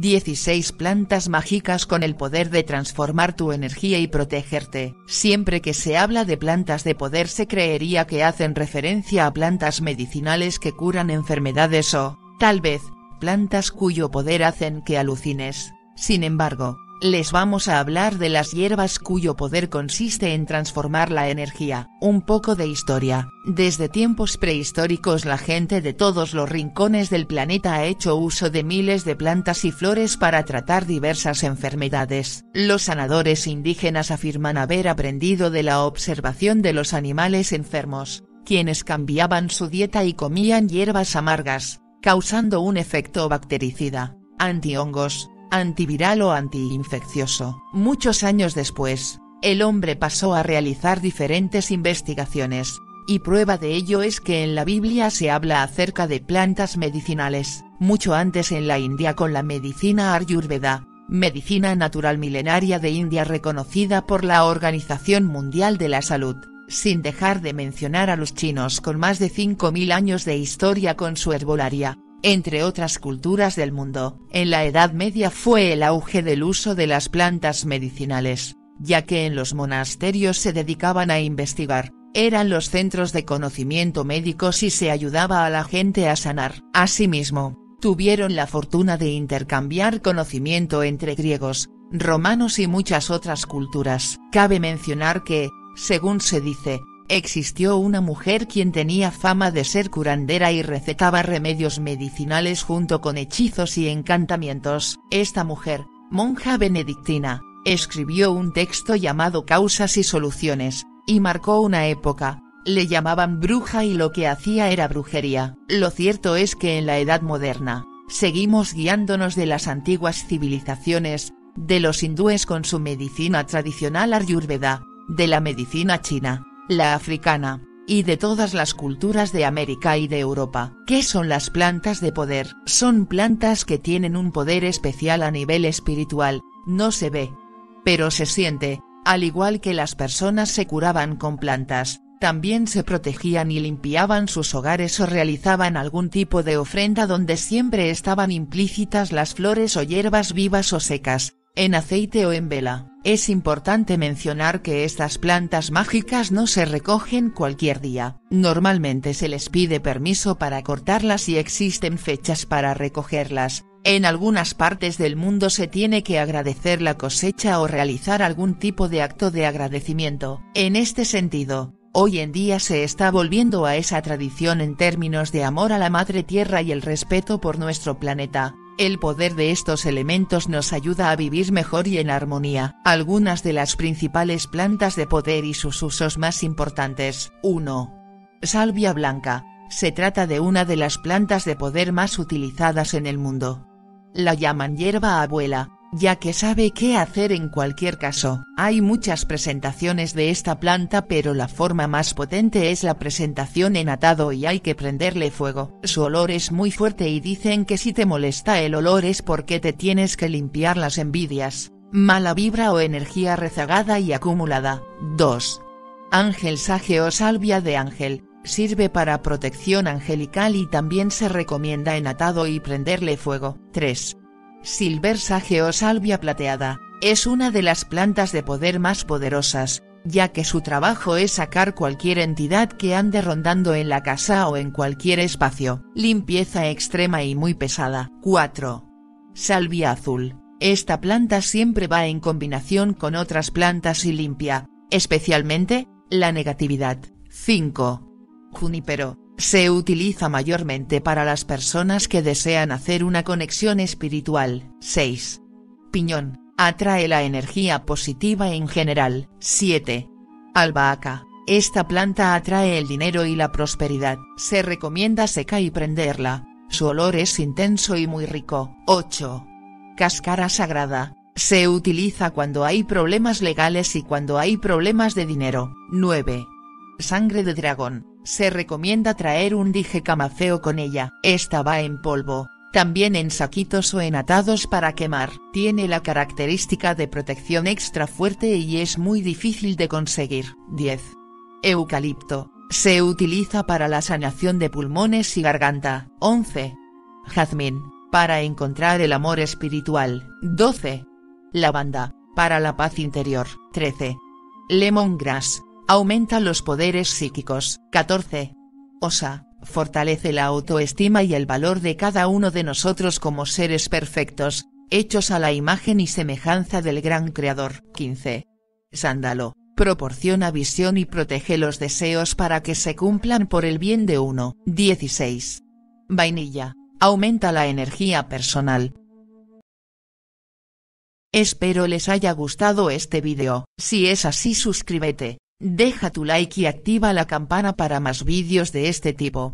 16 plantas mágicas con el poder de transformar tu energía y protegerte. Siempre que se habla de plantas de poder se creería que hacen referencia a plantas medicinales que curan enfermedades o, tal vez, plantas cuyo poder hacen que alucines. Sin embargo, les vamos a hablar de las hierbas cuyo poder consiste en transformar la energía. Un poco de historia. Desde tiempos prehistóricos la gente de todos los rincones del planeta ha hecho uso de miles de plantas y flores para tratar diversas enfermedades. Los sanadores indígenas afirman haber aprendido de la observación de los animales enfermos, quienes cambiaban su dieta y comían hierbas amargas, causando un efecto bactericida, antihongos, antiviral o antiinfeccioso. Muchos años después, el hombre pasó a realizar diferentes investigaciones, y prueba de ello es que en la Biblia se habla acerca de plantas medicinales, mucho antes en la India con la medicina Ayurveda, medicina natural milenaria de India reconocida por la Organización Mundial de la Salud, sin dejar de mencionar a los chinos con más de 5000 años de historia con su herbolaria. Entre otras culturas del mundo, en la Edad Media fue el auge del uso de las plantas medicinales, ya que en los monasterios se dedicaban a investigar, eran los centros de conocimiento médicos y se ayudaba a la gente a sanar. Asimismo, tuvieron la fortuna de intercambiar conocimiento entre griegos, romanos y muchas otras culturas. Cabe mencionar que, según se dice, existió una mujer quien tenía fama de ser curandera y recetaba remedios medicinales junto con hechizos y encantamientos. Esta mujer, monja benedictina, escribió un texto llamado Causas y Soluciones, y marcó una época. Le llamaban bruja y lo que hacía era brujería. Lo cierto es que en la Edad Moderna, seguimos guiándonos de las antiguas civilizaciones, de los hindúes con su medicina tradicional Ayurveda, de la medicina china, la africana, y de todas las culturas de América y de Europa. ¿Qué son las plantas de poder? Son plantas que tienen un poder especial a nivel espiritual, no se ve, pero se siente. Al igual que las personas se curaban con plantas, también se protegían y limpiaban sus hogares o realizaban algún tipo de ofrenda donde siempre estaban implícitas las flores o hierbas vivas o secas, en aceite o en vela. Es importante mencionar que estas plantas mágicas no se recogen cualquier día. Normalmente se les pide permiso para cortarlas y existen fechas para recogerlas. En algunas partes del mundo se tiene que agradecer la cosecha o realizar algún tipo de acto de agradecimiento. En este sentido, hoy en día se está volviendo a esa tradición en términos de amor a la madre tierra y el respeto por nuestro planeta. El poder de estos elementos nos ayuda a vivir mejor y en armonía. Algunas de las principales plantas de poder y sus usos más importantes. 1. Salvia blanca. Se trata de una de las plantas de poder más utilizadas en el mundo. La llaman hierba abuela, ya que sabe qué hacer en cualquier caso. Hay muchas presentaciones de esta planta pero la forma más potente es la presentación en atado y hay que prenderle fuego. Su olor es muy fuerte y dicen que si te molesta el olor es porque te tienes que limpiar las envidias, mala vibra o energía rezagada y acumulada. 2. Ángel sage o salvia de ángel. Sirve para protección angelical y también se recomienda en atado y prenderle fuego. 3. Silver sage o salvia plateada, es una de las plantas de poder más poderosas, ya que su trabajo es sacar cualquier entidad que ande rondando en la casa o en cualquier espacio. Limpieza extrema y muy pesada. 4. Salvia azul. Esta planta siempre va en combinación con otras plantas y limpia, especialmente, la negatividad. 5. Junípero. Se utiliza mayormente para las personas que desean hacer una conexión espiritual. 6. Piñón. Atrae la energía positiva en general. 7. Albahaca. Esta planta atrae el dinero y la prosperidad. Se recomienda seca y prenderla. Su olor es intenso y muy rico. 8. Cáscara sagrada. Se utiliza cuando hay problemas legales y cuando hay problemas de dinero. 9. Sangre de dragón. Se recomienda traer un dije camafeo con ella. Esta va en polvo, también en saquitos o en atados para quemar. Tiene la característica de protección extra fuerte y es muy difícil de conseguir. 10. Eucalipto. Se utiliza para la sanación de pulmones y garganta. 11. Jazmín. para encontrar el amor espiritual. 12. Lavanda, para la paz interior. 13. Lemongrass, aumenta los poderes psíquicos. 14. Osa, fortalece la autoestima y el valor de cada uno de nosotros como seres perfectos, hechos a la imagen y semejanza del gran creador. 15. Sándalo, proporciona visión y protege los deseos para que se cumplan por el bien de uno. 16. Vainilla, aumenta la energía personal. Espero les haya gustado este vídeo. Si es así, suscríbete, deja tu like y activa la campana para más vídeos de este tipo.